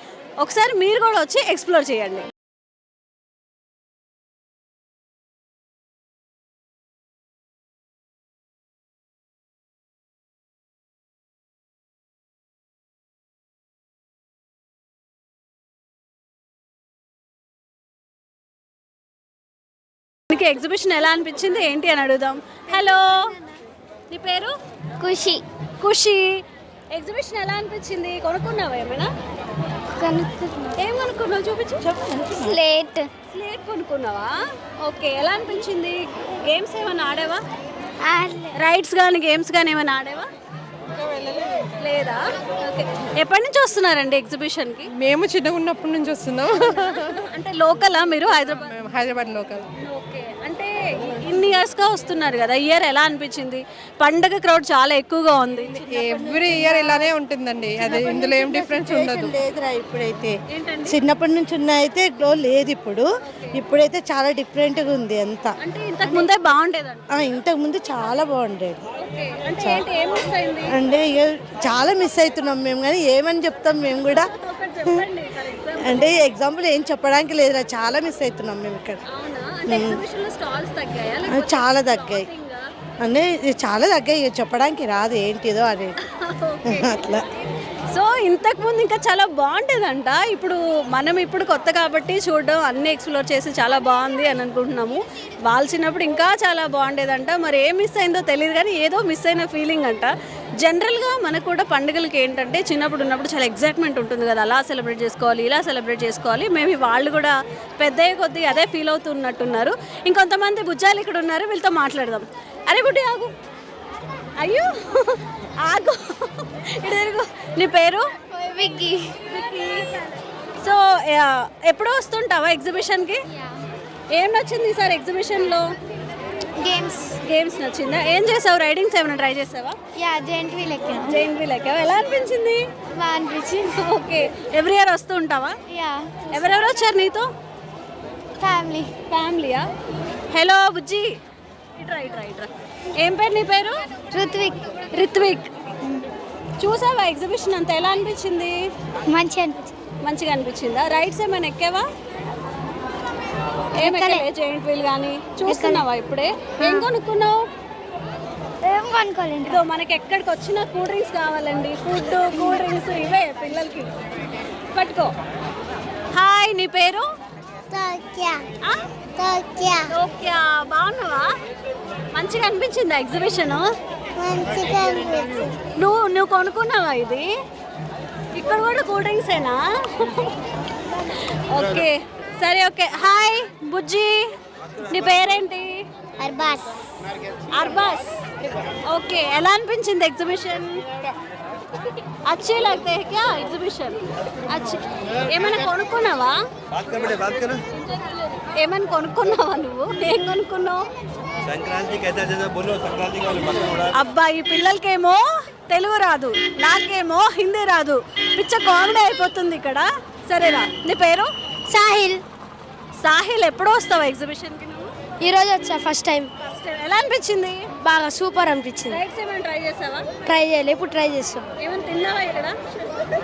ఒకసారి మీరు కూడా వచ్చి ఎక్స్ప్లోర్ చేయండి. మీకు ఎగ్జిబిషన్ ఎలా అనిపించింది ఏంటి అని అడుగుదాం. హలో, నీ పేరు? ఖుషి. ఖుషి. ఎగ్జిబిషన్ ఎలా అనిపించింది? కొనుక్కున్నావా ఏమైనా? ఏం కొనుక్కున్నావు చూపించు. స్లేట్. స్లేట్ కొనుక్కున్నావా? ఓకే, ఎలా అనిపించింది? గేమ్స్ ఏమైనా ఆడావా? రైడ్స్ కానీ గేమ్స్ కానీ ఏమైనా ఆడావా? లేదా? ఓకే, ఎప్పటి నుంచి వస్తున్నారండి ఎగ్జిబిషన్కి? మేము చిన్నగా ఉన్నప్పటి నుంచి వస్తున్నాం. అంటే లోకలా మీరు? హైదరాబాద్. మేము హైదరాబాద్ లోకల్. ఓకే, అంటే ఇన్ని ఇయర్స్గా వస్తున్నారు కదా, ఇయర్ ఎలా అనిపించింది? పండగ క్రౌడ్ చాలా ఎక్కువగా ఉంది. ఎవ్రీ ఇయర్ ఇలానే ఉంటుందండి, అది ఇందులో ఏం డిఫరెన్స్ ఉండదు. లేదురా ఇప్పుడైతే, చిన్నప్పటి నుంచి ఉన్న అయితే గ్లో లేదు ఇప్పుడు. ఇప్పుడైతే చాలా డిఫరెంట్గా ఉంది అంతా. అంటే ఇంతకు ముందే బాగుండేదండి. ఇంతకు ముందు చాలా బాగుండేది. ఓకే, అంటే ఏంటి, ఏం మిస్ అయింది? అంటే ఇక చాలా మిస్ అవుతున్నాం మేము, కానీ ఏమని చెప్తాం మేము కూడా. ఒకటి చెప్పండి ఫర్ ఎగ్జాంపుల్. అంటే ఎగ్జాంపుల్ ఏం చెప్పడానికి లేదురా, చాలా మిస్ అవుతున్నాం మేము ఇక్కడ. అవునా? అంటే ఎగ్జిబిషన్లో స్టాల్స్ తగ్గాయా? చాలా తగ్గాయి, అంటే చాలా తగ్గాయి, ఇక చెప్పడానికి రాదు ఏంటిదో అనేది. అట్లా. సో ఇంతకుముందు ఇంకా చాలా బాగుండేదంట. ఇప్పుడు మనం ఇప్పుడు కొత్త కాబట్టి చూడడం, అన్నీ ఎక్స్ప్లోర్ చేసి చాలా బాగుంది అని అనుకుంటున్నాము. వాళ్ళు చిన్నప్పుడు ఇంకా చాలా బాగుండేదంట. మరి ఏం మిస్ అయిందో తెలియదు, కానీ ఏదో మిస్ అయిన ఫీలింగ్ అంట. జనరల్గా మనకు కూడా పండుగలకి ఏంటంటే చిన్నప్పుడు ఉన్నప్పుడు చాలా ఎగ్జైట్మెంట్ ఉంటుంది కదా, అలా సెలబ్రేట్ చేసుకోవాలి, ఇలా సెలబ్రేట్ చేసుకోవాలి. మేబీ వాళ్ళు కూడా పెద్ద కొద్దీ అదే ఫీల్ అవుతున్నట్టున్నారు. ఇంకొంతమంది బుజ్జాలు ఇక్కడ ఉన్నారు, వీళ్ళతో మాట్లాడదాం. అరే బుడ్డి ఆగు, అయ్యో ఆగు, ఇటు తిరుగు. నీ పేరు? విక్కీ. సో ఎప్పుడో వస్తుంటావా ఎగ్జిబిషన్కి? ఏం నచ్చింది ఈసారి ఎగ్జిబిషన్లో? గేమ్స్. గేమ్స్ నచ్చిందా? ఏం చేసావు? రైడింగ్స్ ఏమైనా ట్రై చేసావా? జెయింట్ వీల్ ఎక్కాను. జైంట్ వీల్ ఎక్కావా? ఎలా అనిపించింది? బాగా అనిపించింది. ఓకే, ఎవ్రీ ఇయర్ వస్తూ ఉంటావా? ఎవరెవరు వచ్చారు నీతో? ఫ్యామిలీ. ఫ్యామిలీయా? హలో బుజ్జి, ఇట్రా ఇట్రా ఇట్రా. ఏం పేరు నీ పేరు? ఋత్విక్. రిత్విక్. చూసావా ఎగ్జిబిషన్ అంతా? ఎలా అనిపించింది? మంచిగా అనిపించింది. మంచిగా అనిపించిందా? రైడ్స్ ఏమైనా ఎక్కావా? ఏం ఎక్కలే? జైంట్ వీల్ కానీ చూస్తున్నావా ఇప్పుడే? ఏం కొనుక్కున్నావు? ఏం కొనుక్కోలేదు. ఇదో మనకి ఎక్కడికి వచ్చినా కూల్ డ్రింక్స్ కావాలండి. ఫుడ్, కూల్ డ్రింక్స్ ఇవే పిల్లలకి. పట్టుకో. హాయ్, నీ పేరు? ఓకే, బాగున్నావా? మంచిగా అనిపించిందా ఎగ్జిబిషన్? నువ్వు కొనుక్కున్నావా ఇది? ఇక్కడ కూడా కూల్ డ్రింక్సేనా? ఓకే, సరే ఓకే. హాయ్ బుజ్జి, నీ పేరేంటి? అర్బాస్. అర్బాస్. ఓకే, ఎలా అనిపించింది ఎగ్జిబిషన్? अच्छे लगते हैं क्या एग्जीबिशन? अच्छे. ఏమైనా కొనుక్కున్నావా? ఏమైనా కొనుక్కున్నావా నువ్వు? ఏం కొనుక్కున్నావు? అబ్బా, ఈ పిల్లలకేమో తెలుగు రాదు, నాకేమో హిందీ రాదు. పిచ్చ కామెడీ అయిపోతుంది ఇక్కడ. సరేరా, నీ పేరు? సాహిల్. సాహిల్, ఎప్పుడో వస్తావా ఎగ్జిబిషన్కి నువ్వు? ఈరోజు వచ్చా ఫస్ట్ టైం. ఎలా అనిపించింది? బాగా సూపర్ అనిపించింది. రైడ్స్ ఏమైనా ట్రై చేసావా? ట్రై చేయలే, ఇప్పుడు ట్రై చేస్తాం. ఏమైనా తిన్నావా ఇక్కడ?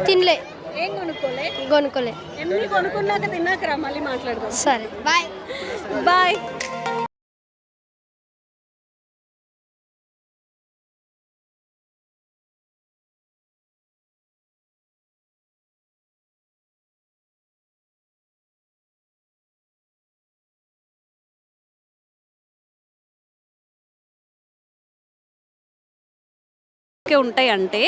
తినలే. ఏం కొనుక్కోలే? కొనుక్కోలే. ఎన్ని కొనుక్కున్నాక తిన్నాక రా, మళ్ళీ మాట్లాడదాం. సరే, బాయ్. బాయ్. ఉంటాయి అంటే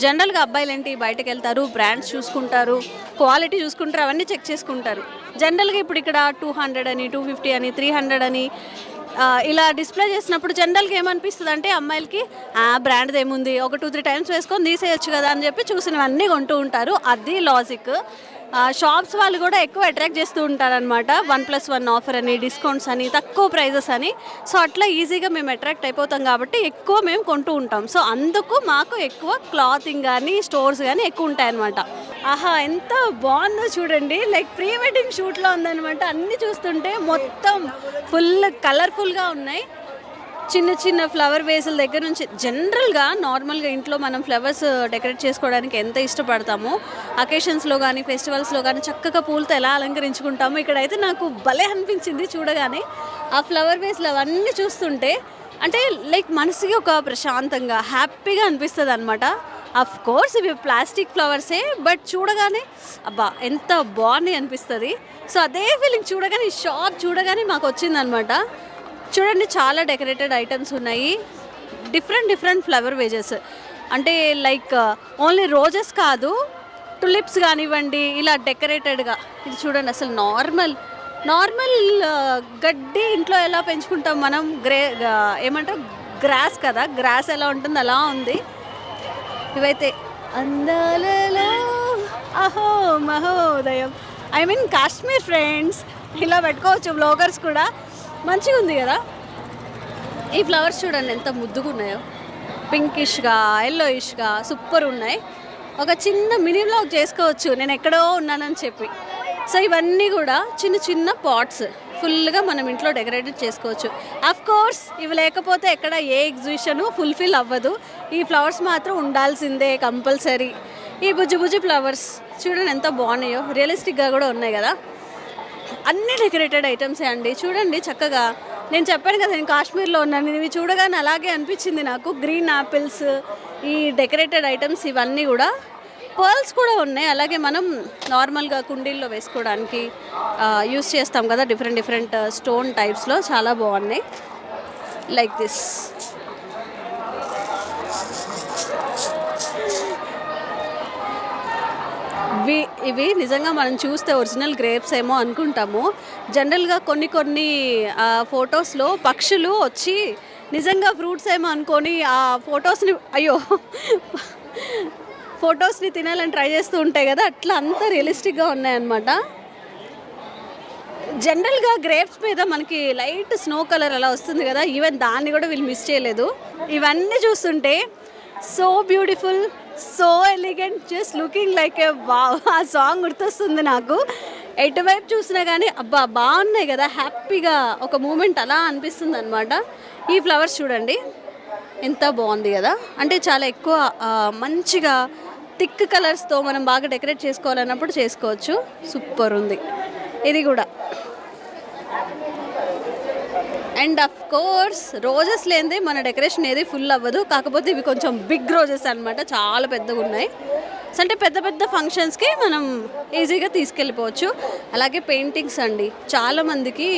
జనరల్గా అబ్బాయిలు ఏంటి, బయటకు వెళ్తారు, బ్రాండ్స్ చూసుకుంటారు, క్వాలిటీ చూసుకుంటారు, అవన్నీ చెక్ చేసుకుంటారు. జనరల్గా ఇప్పుడు ఇక్కడ 200 అని, 250 అని, 300 అని ఇలా డిస్ప్లే చేసినప్పుడు జనరల్గా ఏమనిపిస్తుంది అంటే అమ్మాయిలకి బ్రాండ్ది ఏముంది, ఒక 2-3 టైమ్స్ వేసుకొని తీసేయచ్చు కదా అని చెప్పి చూసినవన్నీ కొంటూ ఉంటారు. అది లాజిక్. షాప్స్ వాళ్ళు కూడా ఎక్కువ అట్రాక్ట్ చేస్తూ ఉంటారనమాట. 1+1 ఆఫర్ అని, డిస్కౌంట్స్ అని, తక్కువ ప్రైజెస్ అని. సో అట్లా ఈజీగా మేము అట్రాక్ట్ అయిపోతాం కాబట్టి ఎక్కువ మేము కొంటూ ఉంటాం. సో అందుకు మాకు ఎక్కువ క్లాతింగ్ కానీ స్టోర్స్ కానీ ఎక్కువ ఉంటాయన్నమాట. ఆహా, ఎంత బాగుందో చూడండి, లైక్ ప్రీ వెడ్డింగ్ షూట్లో ఉందన్నమాట. అన్నీ చూస్తుంటే మొత్తం ఫుల్ కలర్ఫుల్గా ఉన్నాయి. చిన్న చిన్న ఫ్లవర్ వేసుల దగ్గర నుంచి జనరల్గా నార్మల్గా ఇంట్లో మనం ఫ్లవర్స్ డెకరేట్ చేసుకోవడానికి ఎంత ఇష్టపడతామో, అకేషన్స్లో కానీ ఫెస్టివల్స్లో కానీ చక్కగా పూలతో ఎలా అలంకరించుకుంటామో, ఇక్కడైతే నాకు భలే అనిపించింది చూడగానే. ఆ ఫ్లవర్ వేస్లు అవన్నీ చూస్తుంటే అంటే లైక్ మనసుకి ఒక ప్రశాంతంగా హ్యాపీగా అనిపిస్తుంది అనమాట. అఫ్ కోర్స్ ఇవి ప్లాస్టిక్ ఫ్లవర్సే, బట్ చూడగానే అబ్బా ఎంత బాగున్నాయి అనిపిస్తుంది. సో అదే ఫీలింగ్ చూడగానే, ఈ షాప్ చూడగానే మాకు వచ్చిందనమాట. చూడండి చాలా డెకరేటెడ్ ఐటమ్స్ ఉన్నాయి, డిఫరెంట్ ఫ్లవర్ వేజెస్. అంటే లైక్ ఓన్లీ రోజెస్ కాదు, టులిప్స్ కానివ్వండి, ఇలా డెకరేటెడ్గా. ఇది చూడండి అసలు నార్మల్ గడ్డి ఇంట్లో ఎలా పెంచుకుంటాం మనం, ఏమంటారు గ్రాస్ కదా, గ్రాస్ ఎలా ఉంటుంది అలా ఉంది. ఇవైతే అందాలలో అహో మహోదయం, ఐ మీన్ కాశ్మీర్ ఫ్రెండ్స్, ఇలా పెట్టుకోవచ్చు బ్లాగర్స్ కూడా. మంచిగా ఉంది కదా. ఈ ఫ్లవర్స్ చూడండి ఎంత ముద్దుగా ఉన్నాయో, పింకిష్గా ఎల్లోయిష్గా సూపర్ ఉన్నాయి. ఒక చిన్న మినీ వ్లాగ్ చేసుకోవచ్చు నేను ఎక్కడో ఉన్నానని చెప్పి. సో ఇవన్నీ కూడా చిన్న పాట్స్ ఫుల్గా మనం ఇంట్లో డెకరేట్ చేసుకోవచ్చు. అఫ్ కోర్స్ ఇవి లేకపోతే ఎక్కడ ఏ ఎగ్జిబిషన్ ఫుల్ఫిల్ అవ్వదు. ఈ ఫ్లవర్స్ మాత్రం ఉండాల్సిందే కంపల్సరీ. ఈ బుజ్జి ఫ్లవర్స్ చూడండి ఎంత బాగున్నాయో, రియలిస్టిక్గా కూడా ఉన్నాయి కదా. అన్ని డెకరేటెడ్ ఐటమ్సే అండి. చూడండి చక్కగా, నేను చెప్పాను కదా నేను కాశ్మీర్లో ఉన్నాను, ఇవి చూడగానే అలాగే అనిపించింది నాకు. గ్రీన్ యాపిల్స్, ఈ డెకరేటెడ్ ఐటమ్స్ ఇవన్నీ కూడా. పర్ల్స్ కూడా ఉన్నాయి, అలాగే మనం నార్మల్గా కుండీల్లో వేసుకోవడానికి యూస్ చేస్తాం కదా, డిఫరెంట్ స్టోన్ టైప్స్లో చాలా బాగున్నాయి. Like this. ఇవి నిజంగా మనం చూస్తే ఒరిజినల్ గ్రేప్స్ ఏమో అనుకుంటాము. జనరల్గా కొన్ని ఫొటోస్లో పక్షులు వచ్చి నిజంగా ఫ్రూట్స్ ఏమో అనుకొని ఆ ఫొటోస్ని తినాలని ట్రై చేస్తూ ఉంటాయి కదా, అట్లా అంత రియలిస్టిక్గా ఉన్నాయన్నమాట. జనరల్గా గ్రేప్స్ మీద మనకి లైట్ స్నో కలర్ అలా వస్తుంది కదా, ఈవెన్ దాన్ని కూడా వీళ్ళు మిస్ చేయలేదు. ఇవన్నీ చూస్తుంటే so beautiful, so elegant, just looking like ఏ వావ్. ఆ సాంగ్ గుర్తొస్తుంది నాకు. ఎటువైపు చూసినా కానీ అబ్బా బాగున్నాయి కదా, హ్యాపీగా ఒక మూమెంట్ అలా అనిపిస్తుంది అనమాట. ఈ ఫ్లవర్స్ చూడండి ఎంత బాగుంది కదా. అంటే చాలా ఎక్కువ మంచిగా థిక్ కలర్స్తో మనం బాగా డెకరేట్ చేసుకోవాలన్నప్పుడు చేసుకోవచ్చు. సూపర్ ఉంది ఇది కూడా. అండ్ అఫ్ కోర్స్ రోజెస్ లేనిదే మన డెకరేషన్ ఏది ఫుల్ అవ్వదు. కాకపోతే ఇవి కొంచెం బిగ్ రోజెస్ అనమాట, చాలా పెద్దగా ఉన్నాయి. అంటే పెద్ద ఫంక్షన్స్కి మనం ఈజీగా తీసుకెళ్ళిపోవచ్చు. అలాగే పెయింటింగ్స్ అండి, చాలామందికి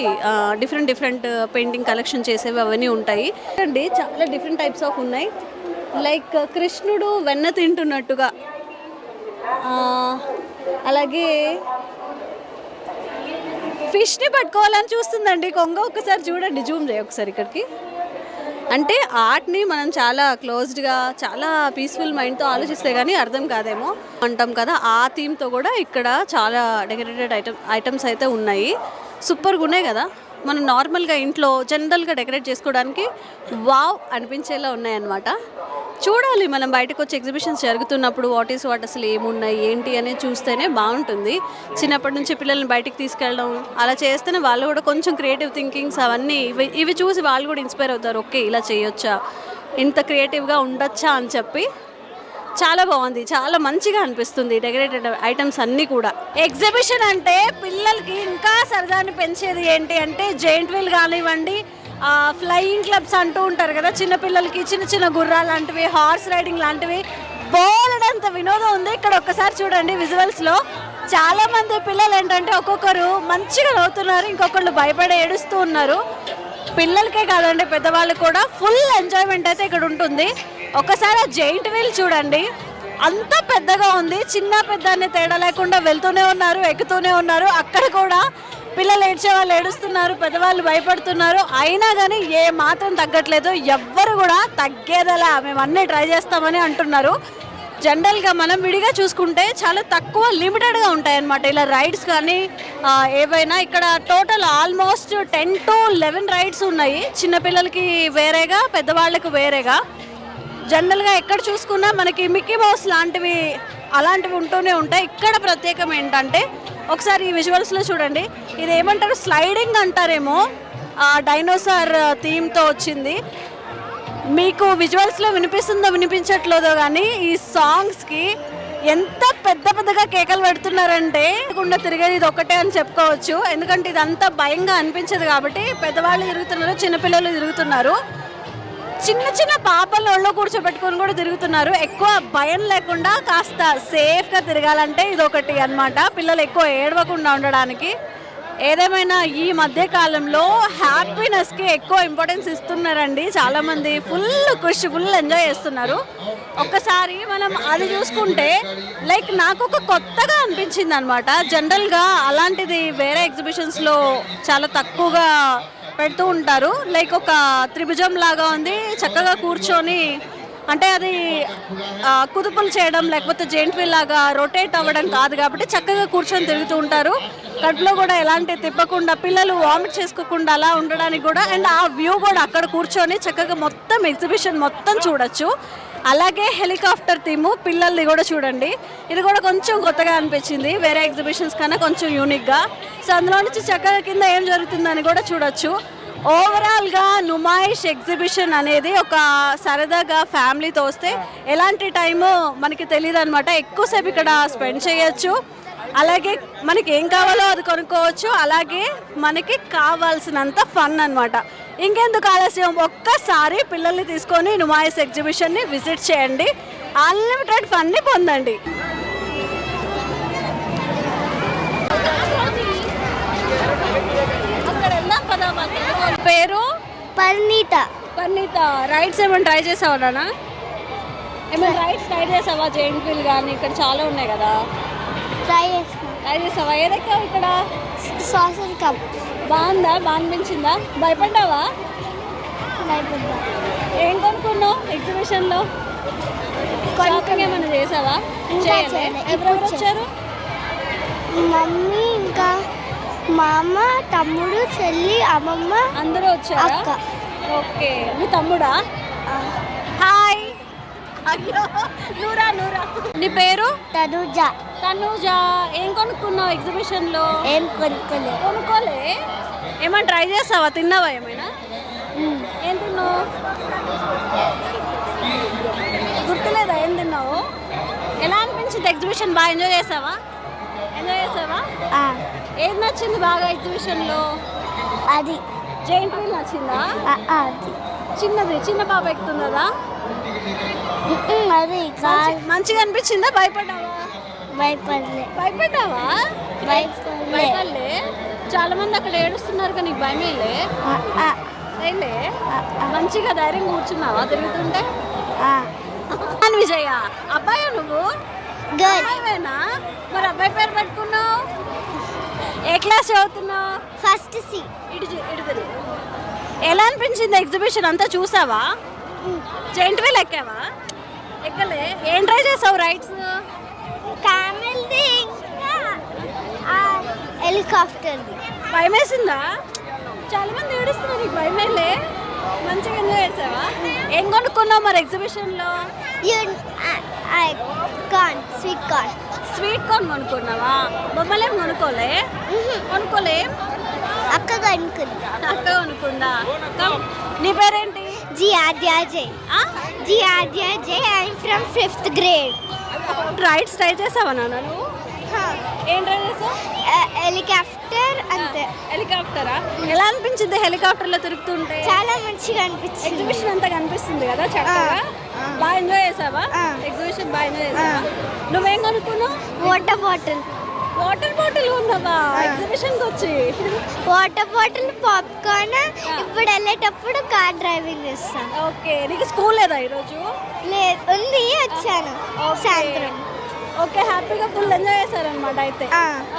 డిఫరెంట్ పెయింటింగ్ కలెక్షన్ చేసేవి అవన్నీ ఉంటాయి అండి. చాలా డిఫరెంట్ టైప్స్ ఆఫ్ ఉన్నాయి. లైక్ కృష్ణుడు వెన్న తింటున్నట్టుగా, అలాగే ఫిష్ని పట్టుకోవాలని చూస్తుందండి కొంగ. ఒకసారి చూడండి, జూమ్ చేయ ఒకసారి ఇక్కడికి. అంటే ఆర్ట్ని మనం చాలా క్లోజ్డ్గా, చాలా పీస్ఫుల్ మైండ్తో ఆలోచిస్తే కానీ అర్థం కాదేమో అంటాం కదా, ఆ థీమ్తో కూడా ఇక్కడ చాలా డెకరేటెడ్ ఐటమ్స్ అయితే ఉన్నాయి. సూపర్గా ఉన్నాయి కదా. మనం నార్మల్గా ఇంట్లో జనరల్గా డెకరేట్ చేసుకోవడానికి వావ్ అనిపించేలా ఉన్నాయన్నమాట. చూడాలి మనం బయటకు వచ్చి ఎగ్జిబిషన్స్ జరుగుతున్నప్పుడు వాట్ అసలు ఏమున్నాయి ఏంటి అనేది చూస్తేనే బాగుంటుంది. చిన్నప్పటి నుంచి పిల్లల్ని బయటికి తీసుకెళ్ళడం అలా చేస్తేనే వాళ్ళు కూడా కొంచెం క్రియేటివ్ థింకింగ్స్ అవన్నీ ఇవి చూసి వాళ్ళు కూడా ఇన్స్పైర్ అవుతారు. ఓకే ఇలా చేయొచ్చా, ఇంత క్రియేటివ్గా ఉండొచ్చా అని చెప్పి. చాలా బాగుంది, చాలా మంచిగా అనిపిస్తుంది డెకరేటెడ్ ఐటమ్స్ అన్నీ కూడా. ఎగ్జిబిషన్ అంటే పిల్లలకి ఇంకా సరదాని పెంచేది ఏంటి అంటే జెయింట్ వీల్ కానివ్వండి, ఫ్లయింగ్ క్లబ్స్ అంటూ ఉంటారు కదా, చిన్నపిల్లలకి చిన్న గుర్రాలు లాంటివి, హార్స్ రైడింగ్ లాంటివి, బోలెడంత వినోదం ఉంది ఇక్కడ. ఒక్కసారి చూడండి విజువల్స్లో. చాలా మంది పిల్లలు ఏంటంటే ఒక్కొక్కరు మంచిగా నవ్వుతున్నారు, ఇంకొకళ్ళు భయపడి ఏడుస్తూ ఉన్నారు. పిల్లలకే కాదండి పెద్దవాళ్ళు కూడా ఫుల్ ఎంజాయ్మెంట్ అయితే ఇక్కడ ఉంటుంది. ఒకసారి ఆ జెయింట్ వీల్ చూడండి, అంత పెద్దగా ఉంది. చిన్న పెద్ద అనే తేడా లేకుండా వెళ్తూనే ఉన్నారు, ఎక్కుతూనే ఉన్నారు. అక్కడ కూడా పిల్లలు ఏడ్చే వాళ్ళు ఏడుస్తున్నారు, పెద్దవాళ్ళు భయపడుతున్నారు. అయినా కానీ ఏ మాత్రం తగ్గట్లేదు. ఎవ్వరు కూడా తగ్గేదలా మేము అన్నీ ట్రై చేస్తామని అంటున్నారు. జనరల్గా మనం విడిగా చూసుకుంటే చాలా తక్కువ లిమిటెడ్గా ఉంటాయి అన్నమాట ఇలా రైడ్స్ కానీ ఏవైనా. ఇక్కడ టోటల్ ఆల్మోస్ట్ 10 to 11 రైడ్స్ ఉన్నాయి, చిన్నపిల్లలకి వేరేగా పెద్దవాళ్ళకు వేరేగా. జనరల్గా ఎక్కడ చూసుకున్నా మనకి మిక్కీ మౌస్ లాంటివి అలాంటివి ఉంటూనే ఉంటాయి. ఇక్కడ ప్రత్యేకం ఏంటంటే ఒకసారి ఈ విజువల్స్లో చూడండి, ఇది ఏమంటారు స్లైడింగ్ అంటారేమో, డైనోసార్ థీమ్తో వచ్చింది. మీకు విజువల్స్లో వినిపిస్తుందో వినిపించట్లేదో కానీ ఈ సాంగ్స్కి ఎంత పెద్దగా కేకలు పెడుతున్నారంటే గుండె తిరిగేది ఇది ఒకటే అని చెప్పుకోవచ్చు. ఎందుకంటే ఇదంతా భయంగా అనిపించదు కాబట్టి పెద్దవాళ్ళు తిరుగుతున్నారు, చిన్నపిల్లలు తిరుగుతున్నారు. చిన్న చిన్న పాపలు ఒళ్ళో కూర్చోబెట్టుకొని కూడా తిరుగుతున్నారు. ఎక్కువ భయం లేకుండా కాస్త సేఫ్గా తిరగాలంటే ఇదొకటి అన్నమాట, పిల్లలు ఎక్కువ ఏడవకుండా ఉండడానికి. ఏదేమైనా ఈ మధ్య కాలంలో హ్యాపీనెస్కి ఎక్కువ ఇంపార్టెన్స్ ఇస్తున్నారండి చాలామంది. ఫుల్ ఎంజాయ్ చేస్తున్నారు. ఒక్కసారి మనం అది చూసుకుంటే లైక్ నాకు ఒక కొత్తగా అనిపించింది అనమాట. జనరల్గా అలాంటిది వేరే ఎగ్జిబిషన్స్లో చాలా తక్కువగా పెడుతూ ఉంటారు. లైక్ ఒక త్రిభుజం లాగా ఉంది, చక్కగా కూర్చొని అంటే అది కుదుపులు చేయడం లేకపోతే జెయింట్ వీల్ లాగా రొటేట్ అవ్వడం కాదు కాబట్టి చక్కగా కూర్చొని తిరుగుతూ ఉంటారు. కడుపులో కూడా ఎలాంటి తిప్పకుండా పిల్లలు వామిట్ చేసుకోకుండా అలా ఉండడానికి కూడా, అండ్ ఆ వ్యూ కూడా అక్కడ కూర్చొని చక్కగా మొత్తం ఎగ్జిబిషన్ మొత్తం చూడొచ్చు. అలాగే హెలికాప్టర్ థీము పిల్లల్ది కూడా చూడండి, ఇది కూడా కొంచెం కొత్తగా అనిపించింది వేరే ఎగ్జిబిషన్స్ కన్నా కొంచెం యూనిక్గా. సో అందులో నుంచి చక్కగా కింద ఏం జరుగుతుందని కూడా చూడొచ్చు. ఓవరాల్గా నుమాయిష్ ఎగ్జిబిషన్ అనేది ఒక సరదాగా ఫ్యామిలీతో వస్తే ఎలాంటి టైము మనకి తెలియదు అనమాట. ఎక్కువసేపు ఇక్కడ స్పెండ్ చేయొచ్చు. అలాగే మనకి ఏం కావాలో అది కొనుక్కోవచ్చు. అలాగే మనకి కావాల్సినంత ఫన్ అనమాట. ఇంకెందుకు ఆలస్యం, ఒక్కసారి పిల్లల్ని తీసుకొని నుమాయిష్ ఎగ్జిబిషన్ని విజిట్ చేయండి. అన్లిమిటెడ్ ఫన్ని పొందండి. పేరు పరిణీత. పర్ణీత. రైడ్స్ ఏమైనా ట్రై చేసావా నాన్న? ఏమైనా రైడ్స్ ట్రై చేసావా? జెయింట్ వీల్ కానీ ఇక్కడ చాలా ఉన్నాయి కదా, ట్రై చేస్తాను. ట్రై చేసావా? ఏదెక్కావు ఇక్కడ? Saucer cup. బాగుందా? బాగా అనిపించిందా? భయపడ్డావా? భయపడ్డా. ఏం కొనుక్కున్నావు ఎగ్జిబిషన్లో? షాపింగ్ ఏమైనా చేసావా? చేయలే. ఎవరెవరు వచ్చారు? మమ్మీ ఇంకా మా అమ్మ, తమ్ముడు, చెల్లి, అమ్మమ్మ, అందరూ వచ్చారా? అక్క. ఓకే. మీ తమ్ముడా? హాయ్. అయ్యో నూరా. నీ పేరు? తనుజ. తనుజ. ఏం కొనుక్కున్నావు ఎగ్జిబిషన్లో? ఏం కొనుక్కోలేదు. కొనుక్కోలే. ఏమైనా ట్రై చేసావా? తిన్నావా ఏమైనా? ఏం తిన్నావు? గుర్తులేదా ఏం తిన్నావు? ఎలా అనిపించింది ఎగ్జిబిషన్? బాగా ఎంజాయ్ చేసావా? ఏది నచ్చింది బాగా ఎగ్జిబిషన్లో? అది జెయింట్ వీల్ నచ్చిందా? అది చిన్న పాప ఎక్కుతుందా? అది కాదు. మంచిగా అనిపించిందా? భయపడ్డావా? భయపడలే. భయపడలే. చాలా మంది అక్కడ ఏడుస్తున్నారు కానీ నీకు భయమేలే? భయలే. మంచిగా ధైర్యం కూర్చున్నావా తిరుగుతుంటే? విజయ. అబ్బాయా నువ్వు? అబ్బాయివేనా? మరి అబ్బాయి పేరు పెట్టుకున్నావు? ఏ క్లాస్ చదువుతున్నావు? First C. ఇటు ఎలా అనిపించింది ఎగ్జిబిషన్ అంతా చూసావా? జెయింట్ వీల్ ఎక్కావా? ఎక్కలే. ఏం ట్రై చేసావు రైడ్స్? కామెల్ది, హెలికాప్టర్ది. భయం వేసిందా? చాలా మంది ఏడుస్తున్నారు, నీకు భయమేలే? మంచిగా ఎంజాయ్ చేసావా? ఏం కొనుక్కున్నావు మరి ఎగ్జిబిషన్లో? స్వీట్ కార్న్ కొనుక్కున్నావా? బొమ్మలేం కొనుక్కోలే? అక్క కొనుక్కుందా? నీ పేరేంటి? జి Aadyajay. I am from 5th grade. Rides try చేసావా నాన్న నువ్వు? ఏం ట్రై చేసావు? హెలికాప్టర్. అంతే. హెలికాప్టరా? ఎలా అనిపించింది హెలికాప్టర్లో తిరుగుతుంటే? చాలా మంచిగా అనిపించింది. ఎగ్జిబిషన్ అంతా కనిపిస్తుంది కదా చక్కగా. బాగా ఎంజాయ్ చేసావా ఎగ్జిబిషన్? బాగా ఎంజాయ్ చేసావా? నువ్వేం కొనుక్కున్నావు? వాటర్ బాటిల్ ఉన్నావా ఎగ్జిబిషన్కి వచ్చి? Water bottle, popcorn. ఇప్పుడు వెళ్ళేటప్పుడు కార్ డ్రైవింగ్ చేస్తాను. ఓకే. నీకు స్కూల్ లేదా ఈరోజు? లేదు, ఉంది. వచ్చాను సాయంత్రం. ఓకే. హ్యాపీగా ఫుల్ ఎంజాయ్ చేశారనమాట అయితే.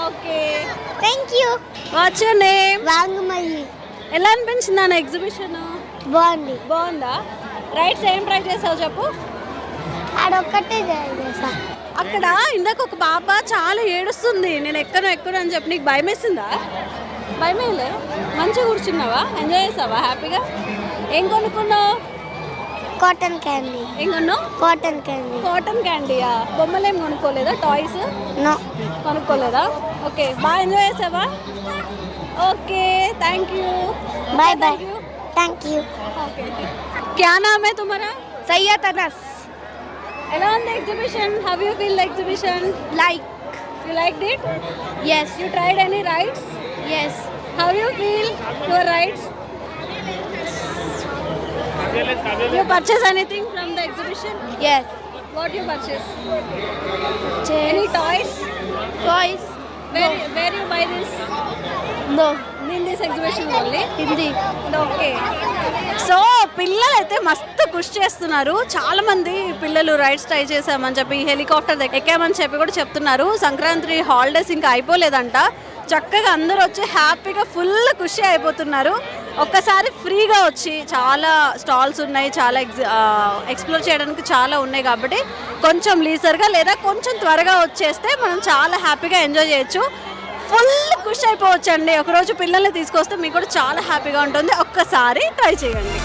Okay. Thank you. What's your name? వాంగమయ్యి. ఎలా అనిపించింది అన్న ఎగ్జిబిషన్? బాగుందా? రైడ్స్ ఏం ట్రై చేసావు చెప్పు? అదొక్కటే చేసా. అక్కడ ఇందాక ఒక పాప చాలా ఏడుస్తుంది, నేను ఎక్కను అని చెప్పి. నీకు భయం వేసిందా? భయమేలే. మంచిగా కూర్చున్నావా? ఎంజాయ్ చేసావా హ్యాపీగా? ఏం కొనుక్కున్నావు? Cotton candy. ఏం కొన్నావు? కాటన్ క్యాండీయా? బొమ్మలేం కొనుక్కోలేదా? టాయ్స్ కొనుక్కోలేదా? ఓకే. బాగా ఎంజాయ్ చేసావా? Okay. Thank you. Bye thank you. Okay. क्या नाम है तुम्हारा? सैयद अनस. ఎలా ఉంది exhibition? How you feel the exhibition? You liked it? Yes. You tried any rides? Yes. How you feel your rides? You purchase anything from the exhibition? Yes. What you purchase? Any toys? Toys? Where you buy this? No. In this exhibition only? Hindi. Okay so పిల్లలు అయితే మస్తు కృషి చేస్తున్నారు. చాలా మంది పిల్లలు rides try చేసామని చెప్పి హెలికాప్టర్ ఎక్కామని చెప్పి కూడా చెప్తున్నారు. సంక్రాంతి హాలిడేస్ ఇంకా అయిపోలేదంట. చక్కగా అందరూ వచ్చి హ్యాపీగా ఫుల్ ఖుషి అయిపోతున్నారు. ఒక్కసారి ఫ్రీగా వచ్చి చాలా స్టాల్స్ ఉన్నాయి, చాలా ఎక్స్ప్లోర్ చేయడానికి చాలా ఉన్నాయి. కాబట్టి కొంచెం లీజర్గా లేదా కొంచెం త్వరగా వచ్చేస్తే మనం చాలా హ్యాపీగా ఎంజాయ్ చేయొచ్చు. ఫుల్ ఖుషి అయిపోవచ్చండి. ఒకరోజు పిల్లల్ని తీసుకొస్తే మీకు కూడా చాలా హ్యాపీగా ఉంటుంది. ఒక్కసారి ట్రై చేయండి.